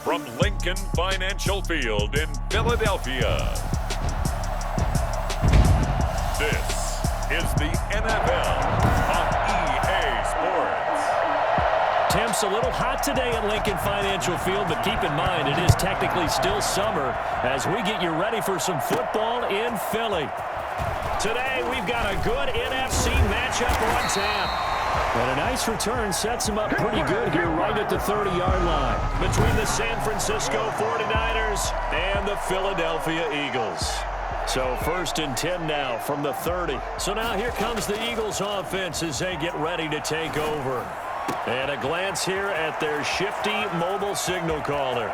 from Lincoln Financial Field in Philadelphia. This is the NFL on EA Sports. Temps a little hot today at Lincoln Financial Field, but keep in mind it is technically still summer as we get you ready for some football in Philly. Today we've got a good NFC matchup on tap. And a nice return sets him up pretty good here right at the 30-yard line. Between the San Francisco 49ers and the Philadelphia Eagles. So 1st and 10 now from the 30. So now here comes the Eagles offense as they get ready to take over. And a glance here at their shifty mobile signal caller.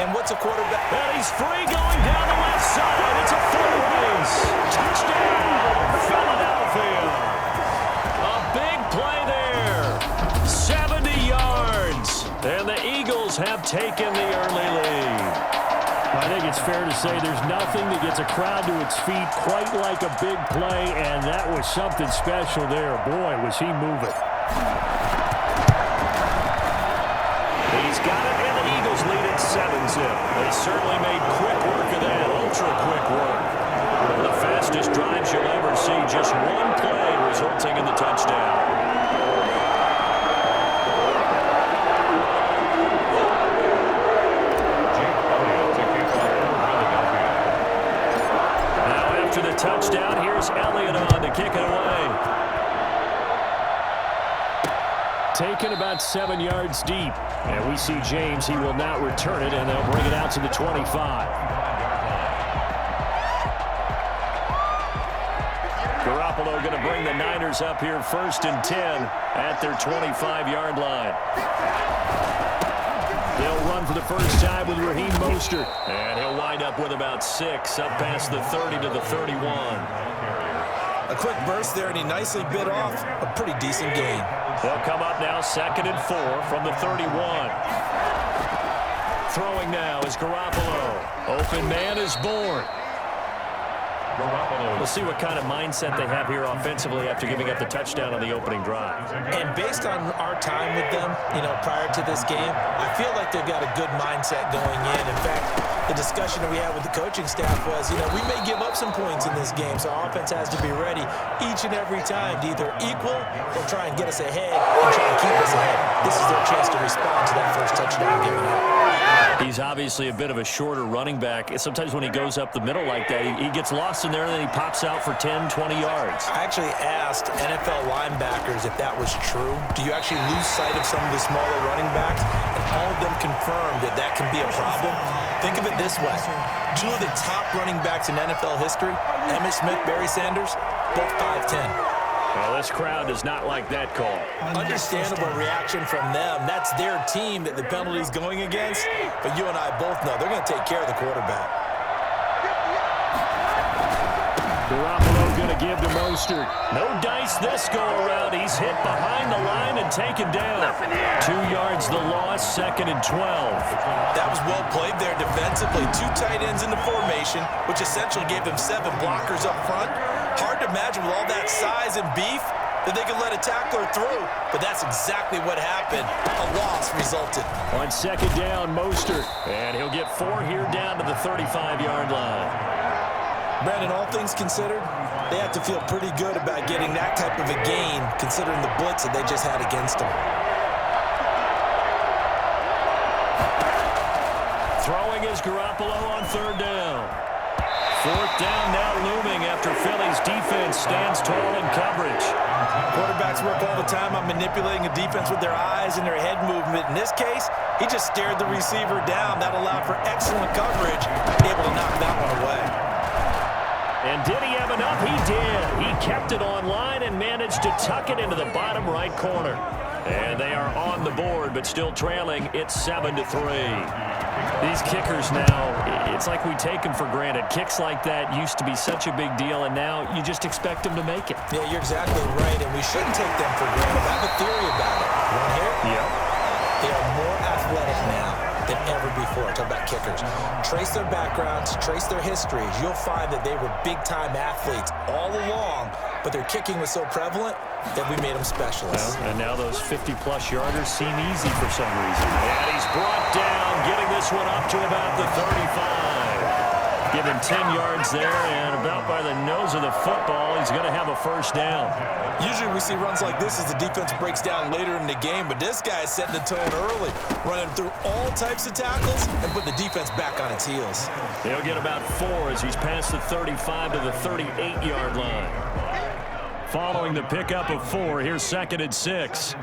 And what's a quarterback? And he's free going down the left side. It's a foot race. Touchdown, Philadelphia. Play there, 70 yards, and the Eagles have taken the early lead. I think it's fair to say there's nothing that gets a crowd to its feet quite like a big play, and that was something special there. Boy, was he moving. He's got it, and the Eagles lead at 7-zip. They certainly made quick work of that, ultra-quick work. One of the fastest drives you'll ever see, just one play resulting in the touchdown. Touchdown. Here's Elliott on to kick it away. Taken about 7 yards deep. And we see James. He will not return it, and they'll bring it out to the 25. Garoppolo going to bring the Niners up here 1st and 10 at their 25-yard line. They'll run for the first time with Raheem Mostert. And he'll wind up with about 6 up past the 30 to the 31. A quick burst there, and he nicely bit off a pretty decent gain. They'll come up now 2nd and 4 from the 31. Throwing now is Garoppolo. Open man is born. We'll see what kind of mindset they have here offensively after giving up the touchdown on the opening drive. And based on our time with them, prior to this game, I feel like they've got a good mindset going in. In fact, the discussion that we had with the coaching staff was, we may give up some points in this game, so our offense has to be ready each and every time to either equal or try and get us ahead and try and keep us ahead. This is their chance to respond to that first touchdown given up. He's obviously a bit of a shorter running back. Sometimes when he goes up the middle like that, he gets lost in there and then he pops out for 10, 20 yards. I actually asked NFL linebackers if that was true. Do you actually lose sight of some of the smaller running backs? And all of them confirmed that that can be a problem. Think of it this way. 2 of the top running backs in NFL history, Emmitt Smith, Barry Sanders, both 5'10". Well, this crowd does not like that call. Understandable reaction from them. That's their team that the penalty's going against. But you and I both know they're going to take care of the quarterback. Garoppolo going to give to Mostert. No dice this go-around. He's hit behind the line and taken down. 2 yards the loss, 2nd and 12. That was well played there defensively. 2 tight ends in the formation, which essentially gave them 7 blockers up front. Hard to imagine with all that size and beef that they could let a tackler through. But that's exactly what happened. A loss resulted. On 2nd down, Mostert. And he'll get 4 here down to the 35-yard line. Brandon, all things considered, they have to feel pretty good about getting that type of a gain considering the blitz that they just had against them. Throwing is Garoppolo on 3rd down. 4th down now looming after Philly's defense stands tall in coverage. Quarterbacks work all the time on manipulating a defense with their eyes and their head movement. In this case, he just stared the receiver down. That allowed for excellent coverage, able to knock that one away. And did he have enough? He did. He kept it on line and managed to tuck it into the bottom right corner. And they are on the board, but still trailing. It's 7-3. These kickers now, it's like we take them for granted. Kicks like that used to be such a big deal, and now you just expect them to make it. Yeah, you're exactly right, and we shouldn't take them for granted. I have a theory about it. You want to hear it? Yep. They are more athletic now than ever before. Talk about kickers. Trace their backgrounds, trace their histories. You'll find that they were big-time athletes all along, but their kicking was so prevalent that we made them specialists. Well, and now those 50-plus yarders seem easy for some reason. And he's brought down, getting this this one up to about the 35. Given 10 yards there, and about by the nose of the football, he's going to have a first down. Usually we see runs like this as the defense breaks down later in the game, but this guy is setting the tone early, running through all types of tackles and put the defense back on its heels. He'll get about 4 as he's past the 35 to the 38-yard line. Following the pickup of 4, here's 2nd and 6.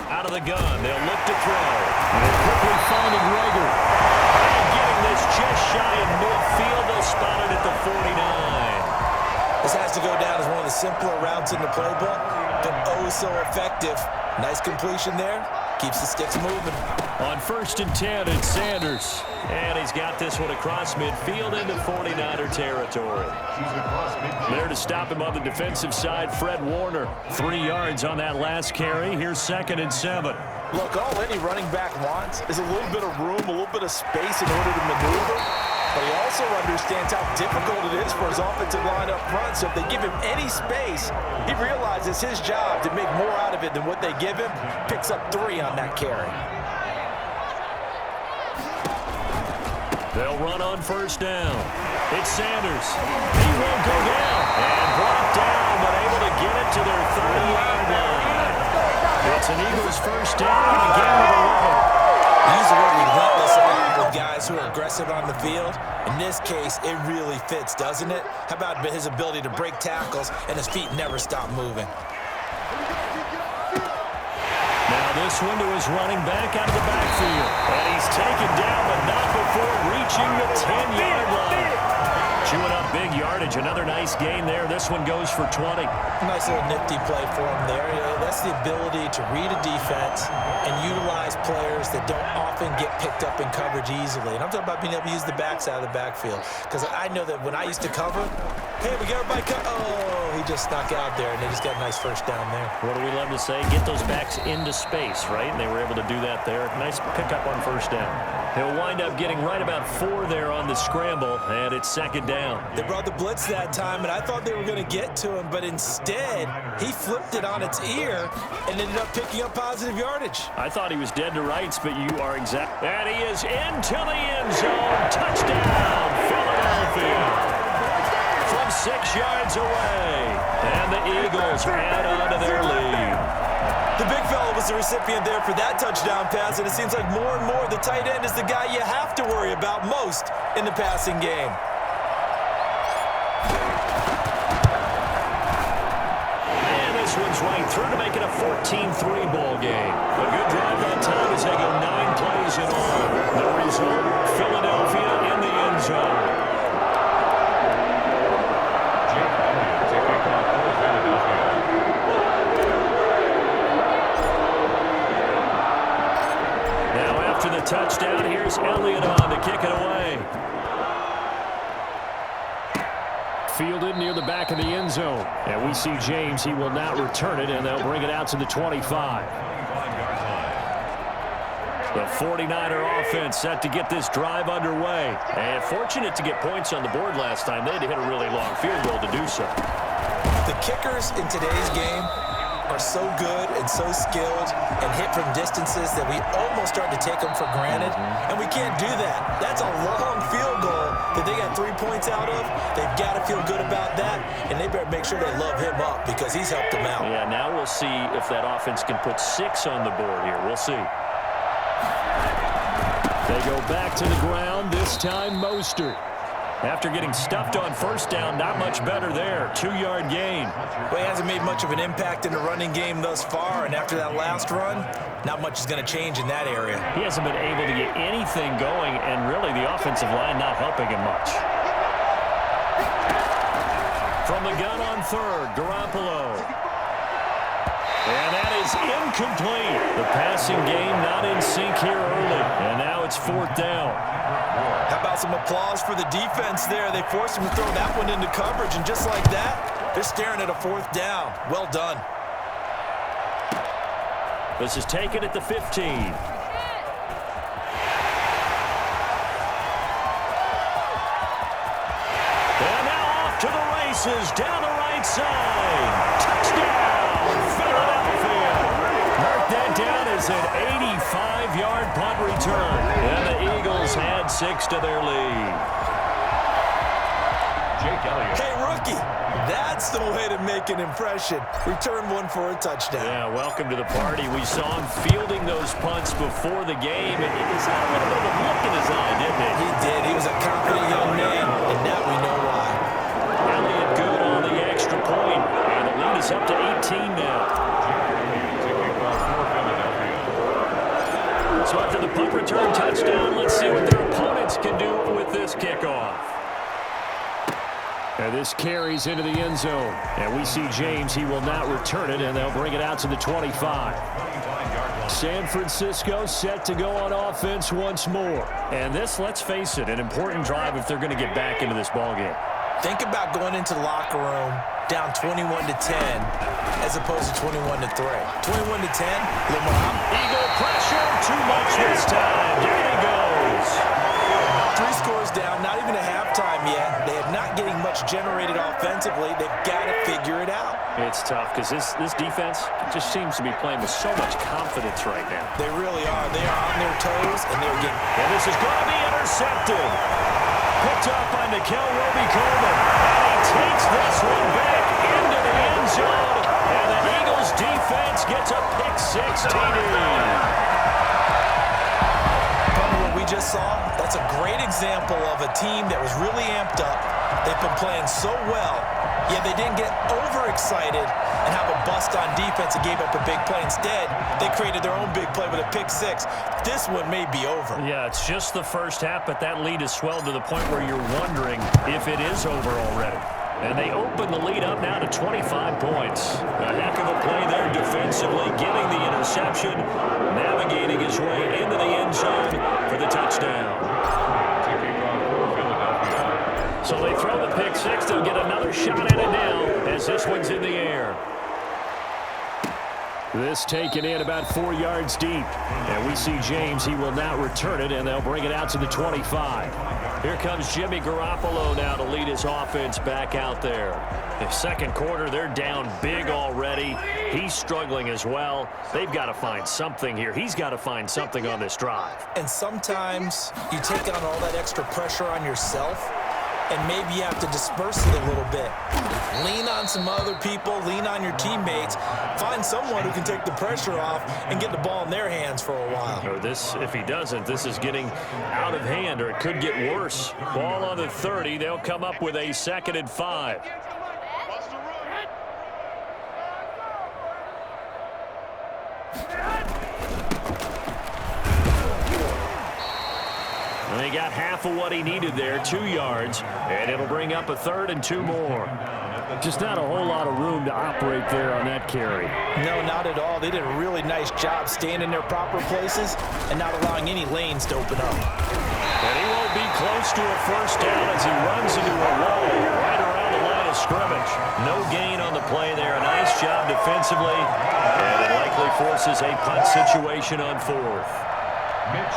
Out of the gun, they'll look to throw. And quickly finding Rager. And getting this just shy of midfield. They'll spot it at the 49. This has to go down as one of the simpler routes in the playbook, but oh so effective. Nice completion there. Keeps the sticks moving. On 1st and 10, it's Sanders. And he's got this one across midfield into 49er territory. There to stop him on the defensive side, Fred Warner. 3 yards on that last carry. Here's 2nd and 7. Look, all any running back wants is a little bit of room, a little bit of space in order to maneuver. But he also understands how difficult it is for his offensive line up front. So if they give him any space, he realizes his job to make more out of it than what they give him. Picks up 3 on that carry. They'll run on 1st down. It's Sanders. He won't go down. And brought down, but able to get it to their 30-yard line. It's an Eagles 1st down and a gain of 11. He's a really relentless with guys who are aggressive on the field. In this case, it really fits, doesn't it? How about his ability to break tackles and his feet never stop moving? Now this one to his running back out of the backfield. And he's taken down, but not before reaching the 10-yard line. Chewing up big yardage. Another nice gain there. This one goes for 20. Nice little nifty play for him there. That's the ability to read a defense and utilize players that don't often get picked up in coverage easily. And I'm talking about being able to use the backs out of the backfield. Because I know that when I used to cover, hey, we got everybody oh, he just snuck out there, and they just got a nice 1st down there. What do we love to say? Get those backs into space, right? And they were able to do that there. Nice pickup on 1st down. He'll wind up getting right about 4 there on the scramble, and it's 2nd down. They brought the blitz that time, and I thought they were going to get to him, but instead, he flipped it on its ear and ended up picking up positive yardage. I thought he was dead to rights, but you are exact. And he is into the end zone. Touchdown, Philadelphia. From 6 yards away, and the Eagles add on to their lead. The big fella was the recipient there for that touchdown pass, and it seems like more and more the tight end is the guy you have to worry about most in the passing game. And this one's right through to make it a 14-3 ball game. A good drive that time as they go 9 plays in all. The result, Philadelphia in the end zone. After the touchdown, here's Elliott on to kick it away. Fielded near the back of the end zone. And we see James. He will not return it, and they'll bring it out to the 25. The 49er offense set to get this drive underway. And fortunate to get points on the board last time. They had to hit a really long field goal to do so. The kickers in today's game are so good and so skilled and hit from distances that we almost start to take them for granted, and we can't do that. That's a long field goal that they got 3 points out of. They've got to feel good about that, and they better make sure they love him up because he's helped them out. Yeah, now we'll see if that offense can put 6 on the board here. We'll see. They go back to the ground, this time Mostert. After getting stuffed on 1st down, not much better there. 2-yard gain. Well, he hasn't made much of an impact in the running game thus far, and after that last run, not much is going to change in that area. He hasn't been able to get anything going, and really the offensive line not helping him much. From the gun on 3rd, Garoppolo. And that is incomplete. The passing game not in sync here early, and now it's 4th down. How about some applause for the defense there? They forced him to throw that one into coverage, and just like that, they're staring at a 4th down. Well done. This is taken at the 15. And now off to the races, down the right side. Touchdown, Philadelphia. Mark that down is an 85-yard punt return. And the Eagles add 6 to their lead. Hey, rookie, that's the way to make an impression. Return one for a touchdown. Yeah, welcome to the party. We saw him fielding those punts before the game, and he just had a little bit of a look in his eye, didn't he? He did. He was a confident young man, and now we know why. Elliott good on the extra point, and the lead is up to 18 now. So after the punt return touchdown, let's see what their opponents can do with this kickoff. And this carries into the end zone. And we see James. He will not return it, and they'll bring it out to the 25. San Francisco set to go on offense once more. And this, let's face it, an important drive if they're going to get back into this ballgame. Think about going into the locker room down 21-10 as opposed to 21-3. 21-10, Lamar. Eagle pressure, too much this time. There he goes. 3 scores down, not even a halftime yet. They're not getting much generated offensively. They've got to figure it out. It's tough because this defense just seems to be playing with so much confidence right now. They really are. They are on their toes, and they're getting... And this is going to be intercepted. Picked up by Nickel Roby-Coleman. And he takes this one back into the end zone. And the Eagles defense gets a pick-6 TD. What we just saw, that's a great example of a team that was really amped up. They've been playing so well, yet they didn't get overexcited and have a bust on defense and gave up a big play. Instead, they created their own big play with a pick-6. This one may be over. Yeah, it's just the first half, but that lead has swelled to the point where you're wondering if it is over already. And they open the lead up now to 25 points. A heck of a play there defensively, getting the interception, navigating his way into the end zone for the touchdown. So they throw the pick-6. They'll get another shot at it now as this one's in the air. This taken in about 4 yards deep. And we see James. He will not return it, and they'll bring it out to the 25. Here comes Jimmy Garoppolo now to lead his offense back out there. The second quarter, they're down big already. He's struggling as well. They've got to find something here. He's got to find something on this drive. And sometimes you take on all that extra pressure on yourself, and maybe you have to disperse it a little bit. Lean on some other people, lean on your teammates, find someone who can take the pressure off and get the ball in their hands for a while. Or this, if he doesn't, this is getting out of hand, or it could get worse. Ball on the 30, they'll come up with a 2nd and 5. And they got half of what he needed there, 2 yards, and it'll bring up a 3rd and 2 more. Just not a whole lot of room to operate there on that carry. No, not at all. They did a really nice job staying in their proper places and not allowing any lanes to open up. And he won't be close to a first down as he runs into a wall right around the line of scrimmage. No gain on the play there. A nice job defensively, and it likely forces a punt situation on 4th.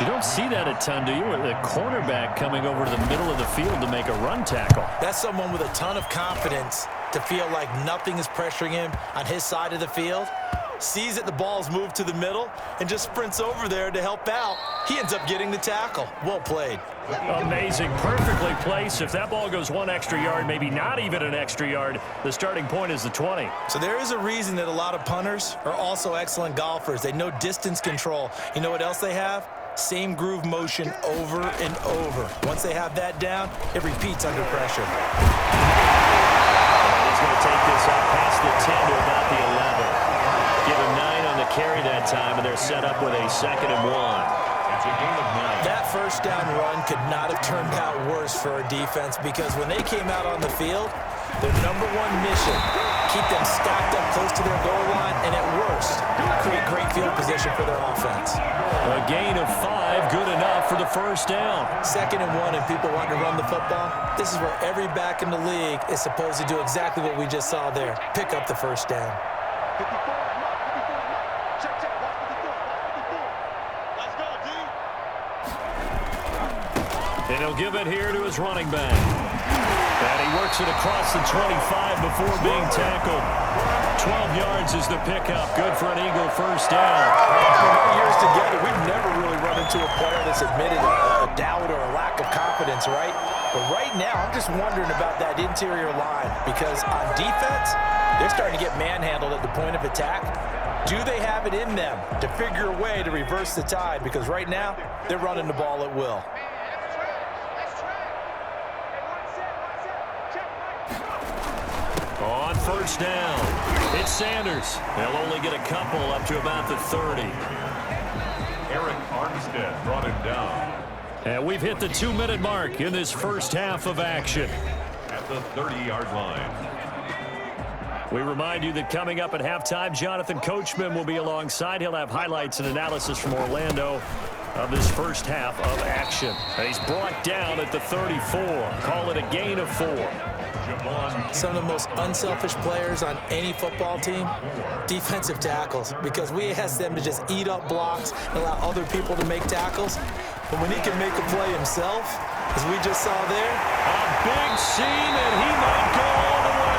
You don't see that a ton, do you? With a cornerback coming over to the middle of the field to make a run tackle. That's someone with a ton of confidence to feel like nothing is pressuring him on his side of the field. Sees that the ball's moved to the middle and just sprints over there to help out. He ends up getting the tackle. Well played. Amazing. Perfectly placed. If that ball goes 1 extra yard, maybe not even an extra yard, the starting point is the 20. So there is a reason that a lot of punters are also excellent golfers. They know distance control. You know what else they have? Same groove motion over and over. Once they have that down, it repeats under pressure. He's going to take this up past the 10 to about the 11. Give him 9 on the carry that time, and they're set up with a 2nd and 1. That first down run could not have turned out worse for our defense, because when they came out on the field, their #1 mission, keep them stacked up close to their goal line, and at worst, create great field position for their offense. A gain of 5, good enough for the first down. 2nd and 1, and people want to run the football. This is where every back in the league is supposed to do exactly what we just saw there. Pick up the first down. And he'll give it here to his running back. And he works it across the 25 before being tackled. 12 yards is the pickup. Good for an Eagle first down. After years together, we've never really run into a player that's admitted a doubt or a lack of confidence, right? But right now, I'm just wondering about that interior line because on defense, they're starting to get manhandled at the point of attack. Do they have it in them to figure a way to reverse the tide? Because right now, they're running the ball at will. On first down, it's Sanders. They'll only get a couple up to about the 30. Eric Armstead brought him down. And we've hit the 2-minute mark in this first half of action. At the 30-yard line. We remind you that coming up at halftime, Jonathan Coachman will be alongside. He'll have highlights and analysis from Orlando of this first half of action. And he's brought down at the 34. Call it a gain of 4. Some of the most unselfish players on any football team, defensive tackles, because we ask them to just eat up blocks and allow other people to make tackles. But when he can make a play himself, as we just saw there, a big seam, and he might go all the way.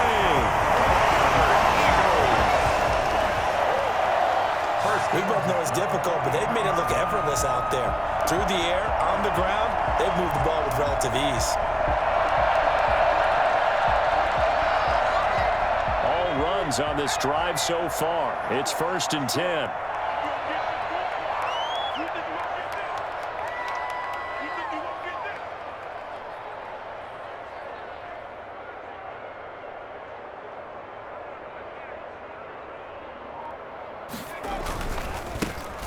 We both know it's difficult, but they've made it look effortless out there. Through the air, on the ground, they've moved the ball with relative ease. On this drive so far. It's 1st and 10.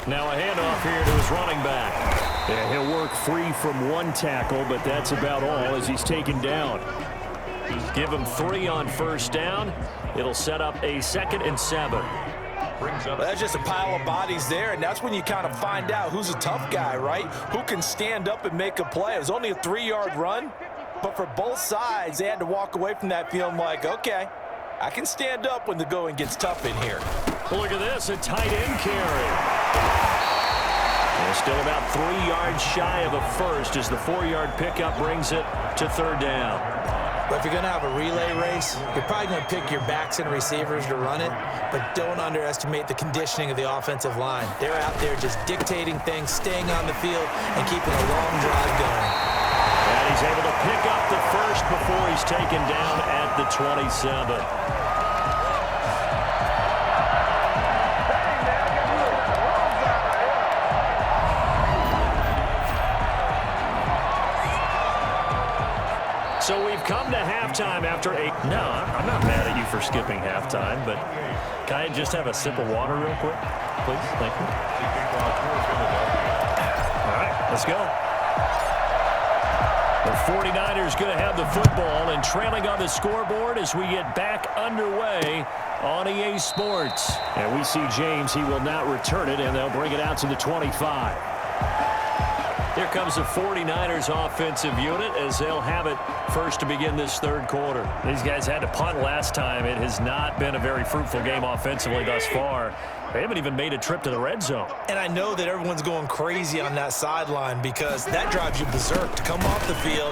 Now a handoff here to his running back. Yeah, he'll work free from one tackle, but that's about all as he's taken down. Give him 3 on first down. It'll set up a 2nd and 7. Well, that's just a pile of bodies there, and that's when you kind of find out who's a tough guy, right? Who can stand up and make a play. It was only a 3-yard run, but for both sides, they had to walk away from that feeling like, okay, I can stand up when the going gets tough in here. Look at this, a tight end carry. They're still about 3 yards shy of a first as the 4-yard pickup brings it to 3rd down. But if you're going to have a relay race, you're probably going to pick your backs and receivers to run it, but don't underestimate the conditioning of the offensive line. They're out there just dictating things, staying on the field, and keeping a long drive going. And he's able to pick up the first before he's taken down at the 27. So we've come to halftime after a... No, I'm not mad at you for skipping halftime, but can I just have a sip of water real quick? Please, thank you. All right, let's go. The 49ers going to have the football and trailing on the scoreboard as we get back underway on EA Sports. And we see James, he will not return it, and they'll bring it out to the 25. Here comes the 49ers offensive unit as they'll have it first to begin this 3rd quarter. These guys had to punt last time. It has not been a very fruitful game offensively thus far. They haven't even made a trip to the red zone. And I know that everyone's going crazy on that sideline because that drives you berserk to come off the field,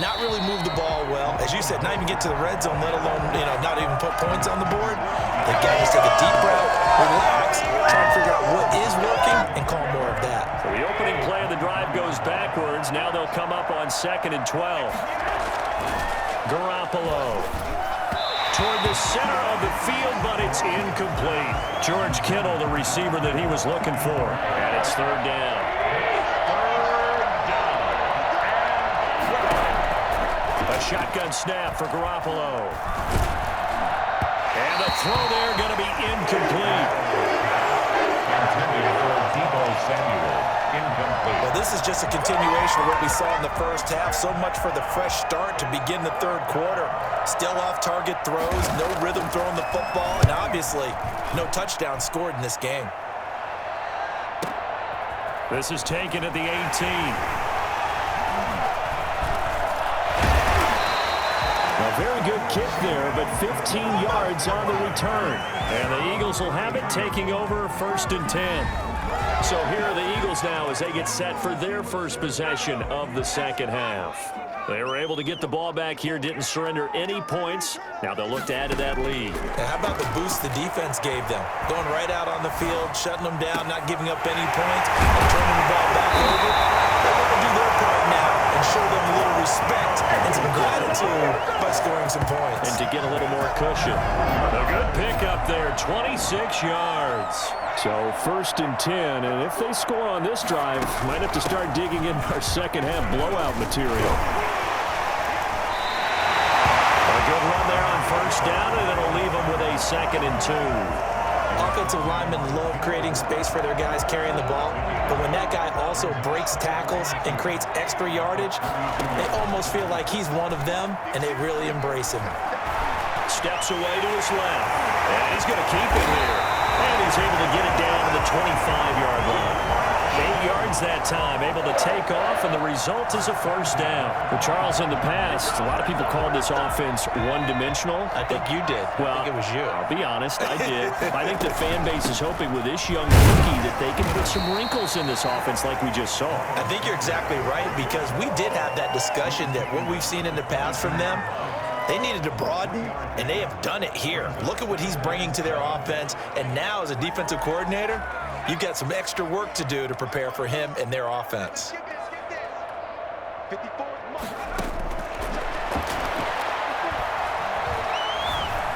not really move the ball well. As you said, not even get to the red zone, let alone, not even put points on the board. The guys take a deep breath, relax, try and figure out what is working, and call more of that. So the opening play of the drive goes backwards. Now they'll come up on 2nd and 12. Garoppolo toward the center of the field, but it's incomplete. George Kittle, the receiver that he was looking for. And it's 3rd down. A shotgun snap for Garoppolo. And the throw there going to be incomplete. Well, this is just a continuation of what we saw in the first half. So much for the fresh start to begin the 3rd quarter. Still off-target throws, no rhythm throwing the football, and obviously no touchdown scored in this game. This is taken at the 18. A very good kick there, but 15 yards on the return. And the Eagles will have it, taking over 1st and 10. So here are the Eagles now as they get set for their first possession of the 2nd half. They were able to get the ball back here, didn't surrender any points. Now they'll look to add to that lead. And how about the boost the defense gave them? Going right out on the field, shutting them down, not giving up any points, and turning the ball back over. They're going to do their part now and show them a little respect and some gratitude by scoring some points. And to get a little more cushion. A good pickup there, 26 yards. So 1st and 10, and if they score on this drive, might have to start digging in our second half blowout material. A good run there on 1st down, and it'll leave them with a 2nd and 2. Offensive linemen love creating space for their guys carrying the ball, but when that guy also breaks tackles and creates extra yardage, they almost feel like he's one of them, and they really embrace him. Steps away to his left, and he's going to keep it here. And he's able to get it down to the 25-yard line. 8 yards that time, able to take off, and the result is a 1st down. For Charles, in the past, a lot of people called this offense one-dimensional. I think you did. Well, I think it was you. I'll be honest, I did. I think the fan base is hoping with this young rookie that they can put some wrinkles in this offense like we just saw. I think you're exactly right, because we did have that discussion that what we've seen in the past from them, they needed to broaden, and they have done it here. Look at what he's bringing to their offense, and now as a defensive coordinator, you've got some extra work to do to prepare for him and their offense.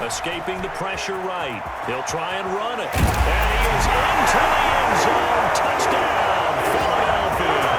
Escaping the pressure right. He'll try and run it. And he is into the end zone. Touchdown, Philadelphia.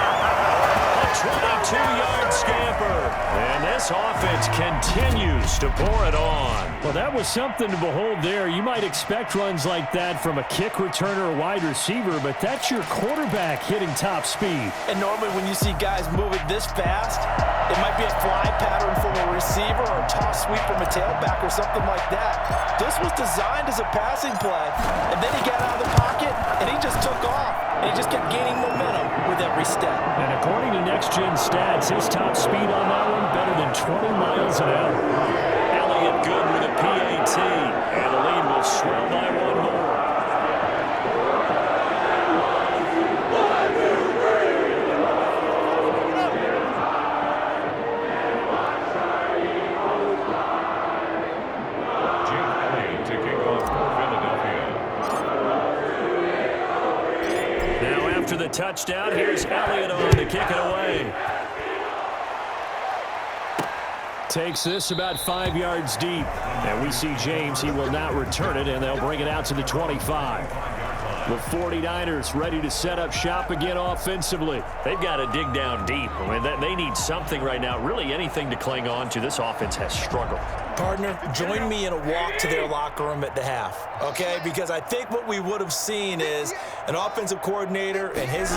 A 22-yard scamper. And this offense continues to pour it on. Well, that was something to behold there. You might expect runs like that from a kick returner or wide receiver, but that's your quarterback hitting top speed. And normally when you see guys move it this fast, it might be a fly pattern from a receiver or a toss sweep from a tailback or something like that. This was designed as a passing play, and then he got out of the pocket, and he just took off, and he just kept gaining momentum with every step. And according to Next Gen Stats, his top speed on that one better than 20 miles an hour. Elliott good with a PAT, and the lead will swell by one more. After the touchdown, here's Elliott on to kick it away. Takes this about 5 yards deep. And we see James, he will not return it, and they'll bring it out to the 25. The 49ers ready to set up shop again offensively. They've got to dig down deep. I mean, they need something right now, really anything to cling on to. This offense has struggled. Partner, join me in a walk to their locker room at the half, okay? Because I think what we would have seen is an offensive coordinator and his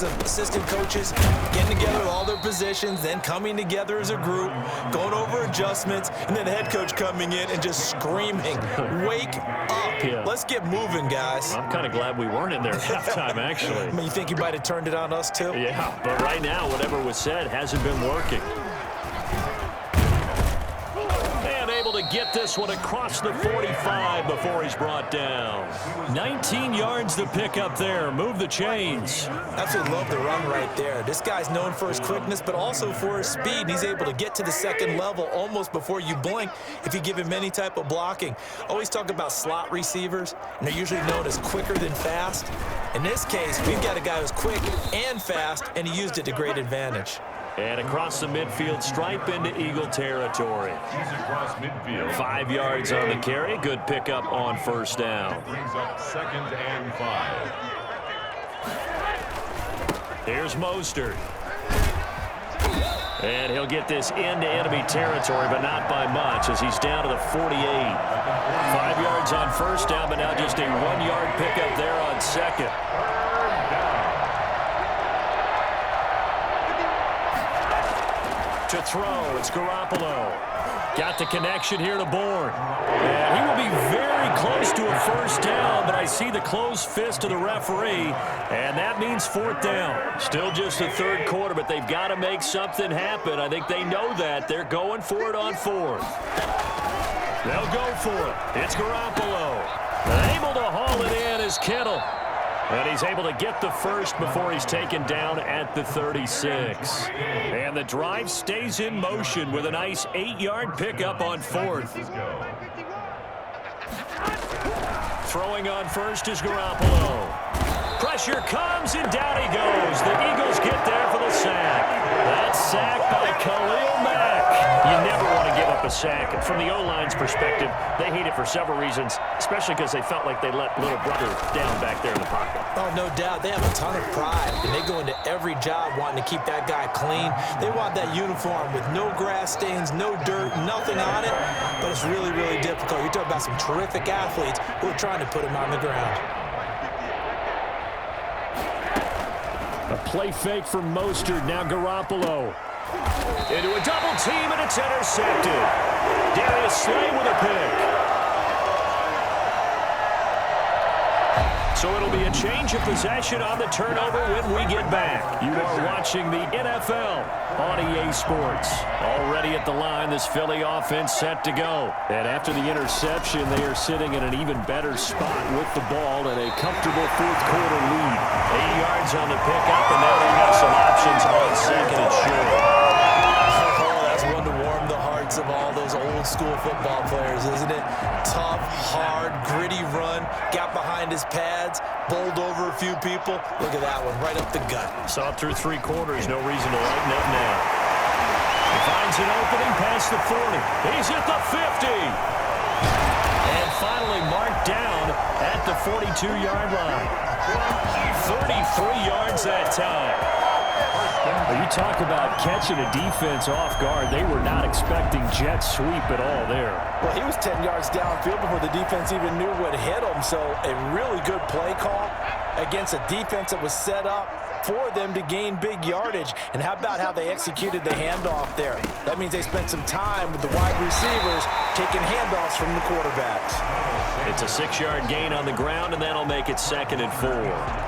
assistant coaches getting together with all their positions, then coming together as a group, going over adjustments, and then the head coach coming in and just screaming, "Wake up! Yeah. Let's get moving, guys." I'm kind of glad we weren't in there at halftime, actually. I mean, you think you might have turned it on us, too? Yeah, but right now, whatever was said hasn't been working. To get this one across the 45 before he's brought down. 19 yards to pick up there. Move the chains. Absolutely love the run right there. This guy's known for his quickness, but also for his speed. And he's able to get to the second level almost before you blink if you give him any type of blocking. Always talk about slot receivers, and they're usually known as quicker than fast. In this case, we've got a guy who's quick and fast, and he used it to great advantage. And across the midfield stripe into Eagle territory. 5 yards on the carry. Good pickup on 1st down. Brings up 2nd and 5. Here's Mostert. And he'll get this into enemy territory, but not by much as he's down to the 48. 5 yards on 1st down, but now just a 1-yard pickup there on 2nd. To throw, it's Garoppolo. Got the connection here to Bourne. And he will be very close to a 1st down, but I see the closed fist of the referee, and that means 4th down. Still just the 3rd quarter, but they've got to make something happen. I think they know that. They're going for it on 4th. They'll go for it. It's Garoppolo. Able to haul it in is Kittle. And he's able to get the first before he's taken down at the 36. And the drive stays in motion with a nice 8-yard pickup on 4th. Throwing on first is Garoppolo. Pressure comes, and down he goes. The Eagles get there for the sack. That sack by Khalil Mack. You never want to give up a sack. From the O-line's perspective, they hate it for several reasons, especially because they felt like they let little brother down back there in the pocket. Oh, no doubt. They have a ton of pride, and they go into every job wanting to keep that guy clean. They want that uniform with no grass stains, no dirt, nothing on it, but it's really, really difficult. You're talking about some terrific athletes who are trying to put him on the ground. A play fake from Mostert. Now Garoppolo. Into a double team, and it's intercepted. Darius Slay with a pick. So it'll be a change of possession on the turnover when we get back. You are watching the NFL on EA Sports. Already at the line, this Philly offense set to go. And after the interception, they are sitting in an even better spot with the ball and a comfortable fourth-quarter lead. 80 yards on the pickup, and now they have some options on second and short. One to warm the hearts of all those old-school football players, isn't it? Tough, hard, gritty run, got behind his pads, bowled over a few people. Look at that one, right up the gut. Saw it through 3 quarters, no reason to lighten up now. He finds an opening past the 40. He's at the 50. And finally marked down at the 42-yard line. 33 yards that time. Well, you talk about catching a defense off guard. They were not expecting jet sweep at all there. Well, he was 10 yards downfield before the defense even knew what hit him. So a really good play call against a defense that was set up for them to gain big yardage. And how about how they executed the handoff there? That means they spent some time with the wide receivers taking handoffs from the quarterbacks. It's a 6-yard gain on the ground, and that'll make it 2nd and 4.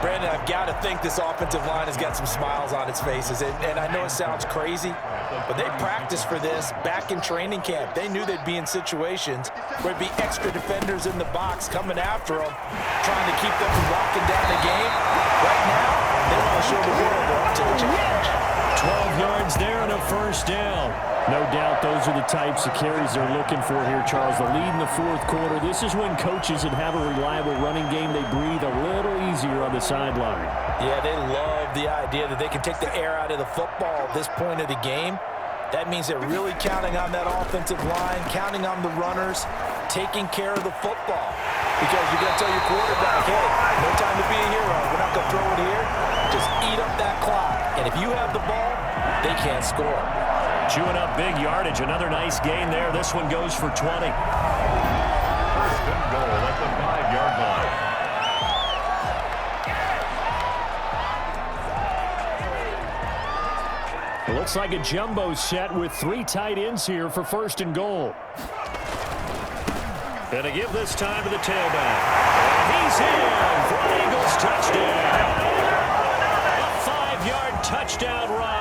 Brandon, I've got to think this offensive line has got some smiles on its faces. And I know it sounds crazy, but they practiced for this back in training camp. They knew they'd be in situations where there'd be extra defenders in the box coming after them, trying to keep them from locking down the game. Right now, they want to show the world they're up to the challenge. 12 yards there and a first down. No doubt those are the types of carries they're looking for here, Charles. The lead in the 4th quarter. This is when coaches that have a reliable running game, they breathe a little easier on the sideline. Yeah, they love the idea that they can take the air out of the football at this point of the game. That means they're really counting on that offensive line, counting on the runners, taking care of the football. Because you're going to tell your quarterback, hey, no time to be a hero. We're not going to throw it here. Just eat up that clock. And if you have the ball, they can't score. Chewing up big yardage. Another nice gain there. This one goes for 20. First and goal at the 5-yard line. It looks like a jumbo set with 3 tight ends here for 1st and goal. And to give this time to the tailback. And he's in for an Eagles touchdown. A 5-yard touchdown run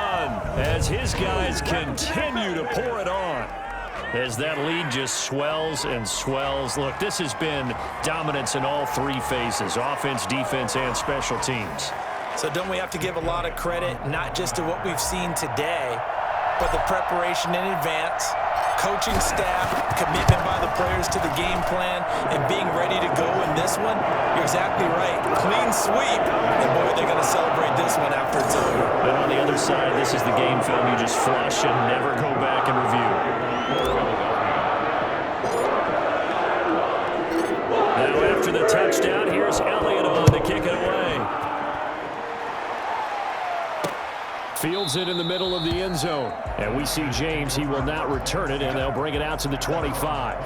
as his guys continue to pour it on. As that lead just swells and swells. Look, this has been dominance in all 3 phases, offense, defense, and special teams. So don't we have to give a lot of credit, not just to what we've seen today, but the preparation in advance, coaching staff, commitment by the players to the game plan, and being ready to go in this one? You're exactly right. Clean sweep. And boy, they're going to celebrate this one after it's over. But on the other side, this is the game film you just flush and never go back and review. Now after the touchdown, here's Elliott on to kick it away. Fields it in the middle of the end zone. And we see James. He will not return it, and they'll bring it out to the 25.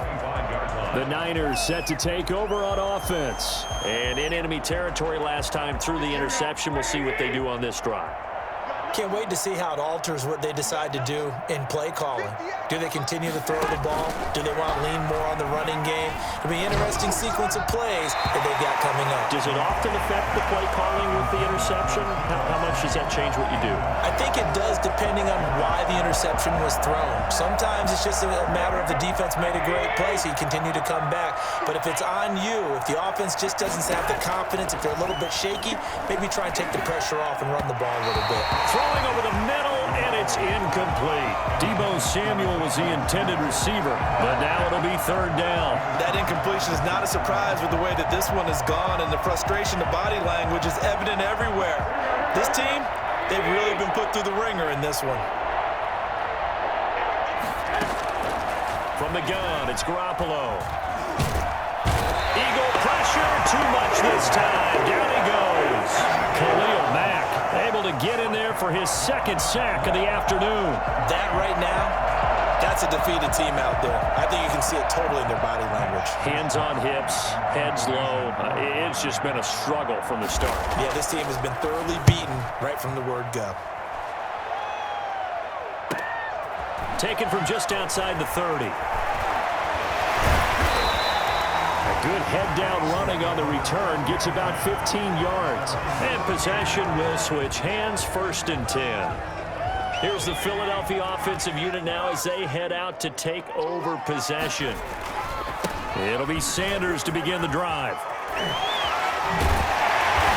The Niners set to take over on offense. And in enemy territory last time through the interception. We'll see what they do on this drive. Can't wait to see how it alters what they decide to do in play calling. Do they continue to throw the ball? Do they want to lean more on the running game? It'll be an interesting sequence of plays that they've got coming up. Does it often affect the play calling with the interception? How much does that change what you do? I think it does, depending on why the interception was thrown. Sometimes it's just a matter of the defense made a great play, so you continue to come back. But if it's on you, if the offense just doesn't have the confidence, if they're a little bit shaky, maybe try and take the pressure off and run the ball a little bit. Throwing over the middle, and it's incomplete. Deebo Samuel was the intended receiver, but now it'll be third down. That incompletion is not a surprise with the way that this one has gone, and the frustration, the body language is evident everywhere. This team, they've really been put through the ringer in this one. From the gun, it's Garoppolo. Eagle pressure, too much this time. Down he goes. Khalil Mack able to get in there for his second sack of the afternoon. That right now, that's a defeated team out there. I think you can see it totally in their body language. Hands on hips, heads low. It's just been a struggle from the start. Yeah, this team has been thoroughly beaten right from the word go. Taken from just outside the 30. A good head-down running on the return gets about 15 yards. And possession will switch hands, 1st and 10. Here's the Philadelphia offensive unit now as they head out to take over possession. It'll be Sanders to begin the drive.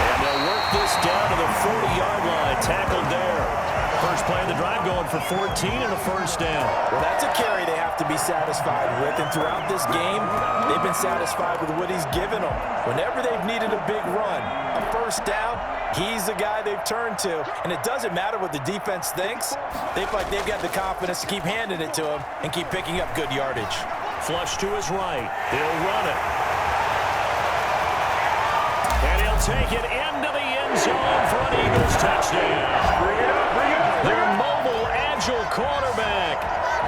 And they'll work this down to the 40-yard line, tackled there. First play of the drive going for 14 and a 1st down. Well, that's a carry they have to be satisfied with. And throughout this game, they've been satisfied with what he's given them. Whenever they've needed a big run, a 1st down, he's the guy they've turned to. And it doesn't matter what the defense thinks. They feel like they've got the confidence to keep handing it to him and keep picking up good yardage. Flush to his right. He'll run it. And he'll take it into the end zone for an Eagles touchdown. Their mobile, agile quarterback.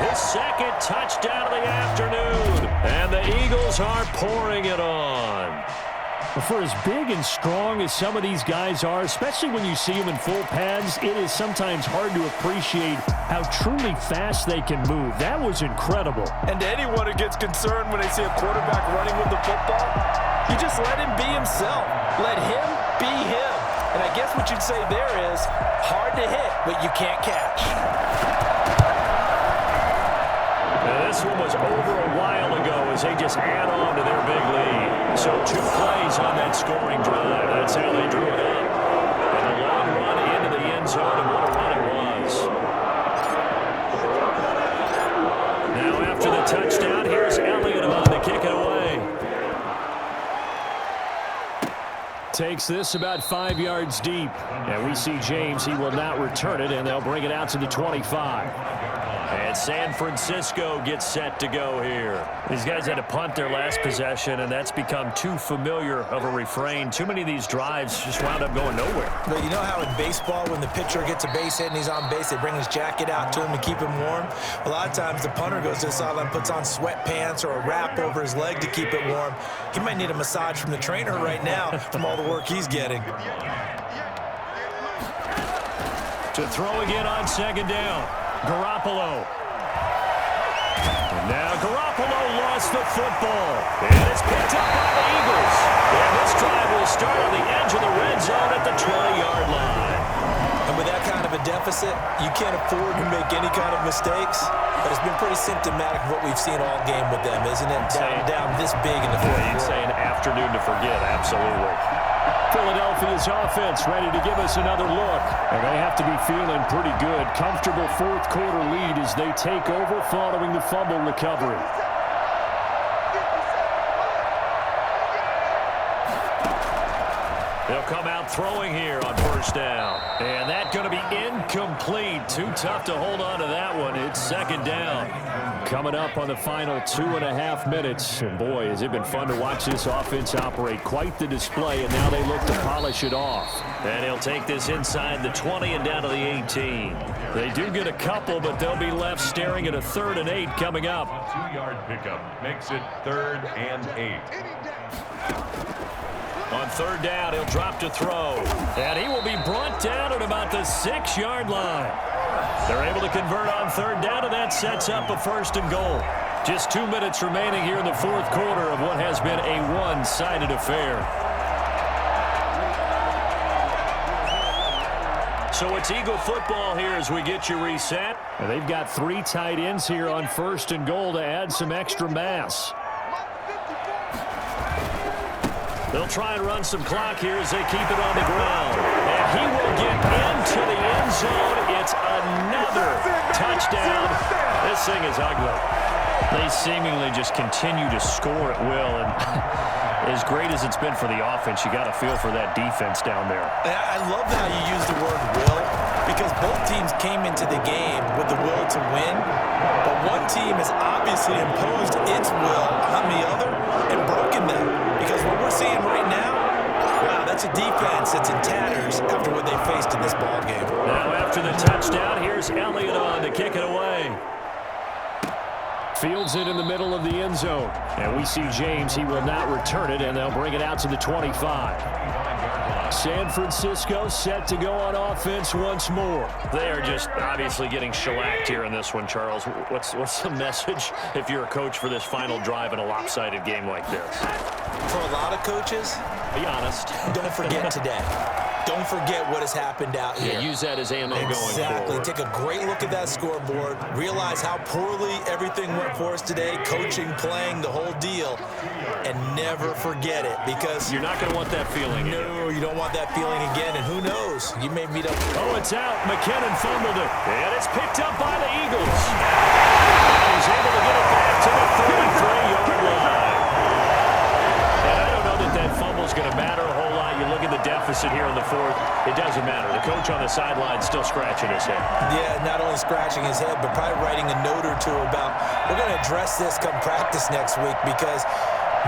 His second touchdown of the afternoon. And the Eagles are pouring it on. For as big and strong as some of these guys are, especially when you see them in full pads, it is sometimes hard to appreciate how truly fast they can move. That was incredible. And to anyone who gets concerned when they see a quarterback running with the football, you just let him be himself. Let him be him. And I guess what you'd say there is hard to hit, but you can't catch. Now, this one was over a while ago as they just add on to their big lead. So 2 plays on that scoring drive. That's how they drew it up. And a long run into the end zone, and what a run it was. Now after the touchdown, here's Elliott on to kick it away. Takes this about 5 yards deep. And we see James. He will not return it, and they'll bring it out to the 25. And San Francisco gets set to go here. These guys had to punt their last possession, and that's become too familiar of a refrain. Too many of these drives just wound up going nowhere. But you know how in baseball, when the pitcher gets a base hit and he's on base, they bring his jacket out to him to keep him warm? A lot of times the punter goes to the sideline, puts on sweatpants or a wrap over his leg to keep it warm. He might need a massage from the trainer right now from all the work he's getting. To throw again on 2nd down. Garoppolo. And now Garoppolo lost the football. And it's picked up by the Eagles. And this drive will start on the edge of the red zone at the 20-yard line. And with that kind of a deficit, you can't afford to make any kind of mistakes. But it's been pretty symptomatic of what we've seen all game with them, isn't it? Down this big in the fourth quarter. You'd say an afternoon to forget, absolutely. Philadelphia's offense ready to give us another look. And they have to be feeling pretty good. Comfortable 4th quarter lead as they take over following the fumble recovery. They'll come out throwing here on 1st down. And that's going to be incomplete. Too tough to hold on to that one. It's 2nd down. Coming up on the final 2.5 minutes. And boy, has it been fun to watch this offense operate. Quite the display, and now they look to polish it off. And he'll take this inside the 20 and down to the 18. They do get a couple, but they'll be left staring at a 3rd and 8 coming up. 2-yard pickup makes it 3rd and 8. On 3rd down, he'll drop to throw. And he will be brought down at about the 6-yard line. They're able to convert on 3rd down, and that sets up a 1st and goal. Just 2 minutes remaining here in the 4th quarter of what has been a one-sided affair. So it's Eagle football here as we get you reset. And they've got 3 tight ends here on 1st and goal to add some extra mass. They'll try and run some clock here as they keep it on the ground. And he will get into the end zone. It's another touchdown. This thing is ugly. They seemingly just continue to score at will. And as great as it's been for the offense, you got to feel for that defense down there. I love how you use the word will, because both teams came into the game with the will to win. But one team has obviously imposed its will on the other and broken them. Because what we're seeing right now, wow, that's a defense that's in tatters after what they faced in this ballgame. Now after the touchdown, here's Elliott on to kick it away. Fields it in the middle of the end zone. And we see James. He will not return it, and they'll bring it out to the 25. San Francisco set to go on offense once more. They are just obviously getting shellacked here in this one, Charles. What's the message if you're a coach for this final drive in a lopsided game like this? For a lot of coaches, be honest. Don't forget today. Don't forget what has happened out here. Yeah, use that as ammo going forward. Exactly. Take a great look at that scoreboard. Realize how poorly everything went for us today. Coaching, playing, the whole deal. And never forget it, because you're not going to want that feeling. No, you don't want that feeling again. And who knows? You may meet up. Oh, it's out. McKinnon fumbled it. And it's picked up by the Eagles. He's able to get it back to the 33-yard line. And I don't know that that fumble's going to matter a whole lot. You look at the deficit here in the 4th. It doesn't matter. The coach on the sideline still scratching his head. Yeah, not only scratching his head, but probably writing a note or two about, we're going to address this come practice next week, because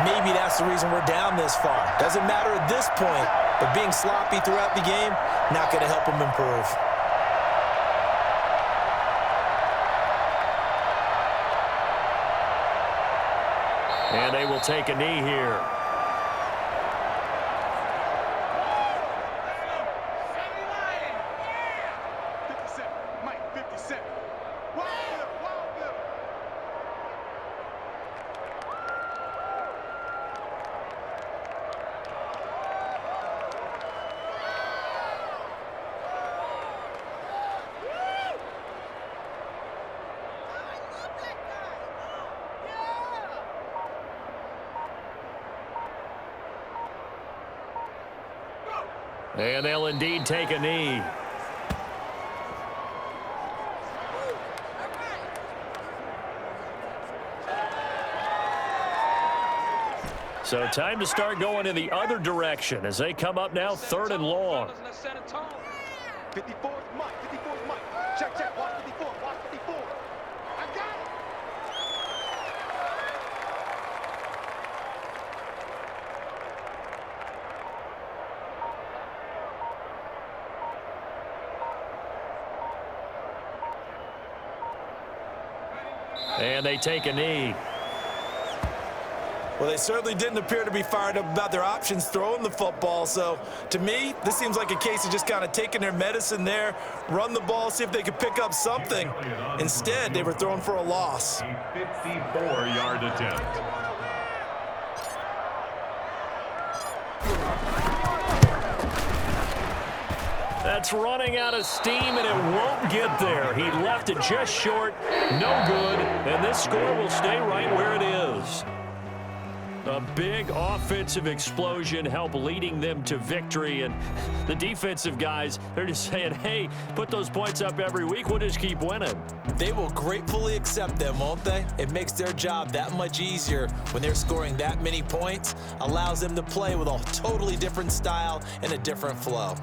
maybe that's the reason we're down this far. Doesn't matter at this point, but being sloppy throughout the game, not going to help him improve. And they will take a knee here. And they'll indeed take a knee. So time to start going in the other direction as they come up now 3rd and long. 54, Mike. 54, Mike. Check. Watch 54. Watch 54. I got it. And they take a knee. Well, they certainly didn't appear to be fired up about their options throwing the football. So, to me, this seems like a case of just kind of taking their medicine there, run the ball, see if they could pick up something. Instead, they were throwing for a loss. A 54-yard attempt. That's running out of steam, and it won't get there. He left it just short, no good, and this score will stay right where it is. A big offensive explosion helped leading them to victory, and the defensive guys, they're just saying, hey, put those points up every week, we'll just keep winning. They will gratefully accept them, won't they? It makes their job that much easier when they're scoring that many points, allows them to play with a totally different style and a different flow.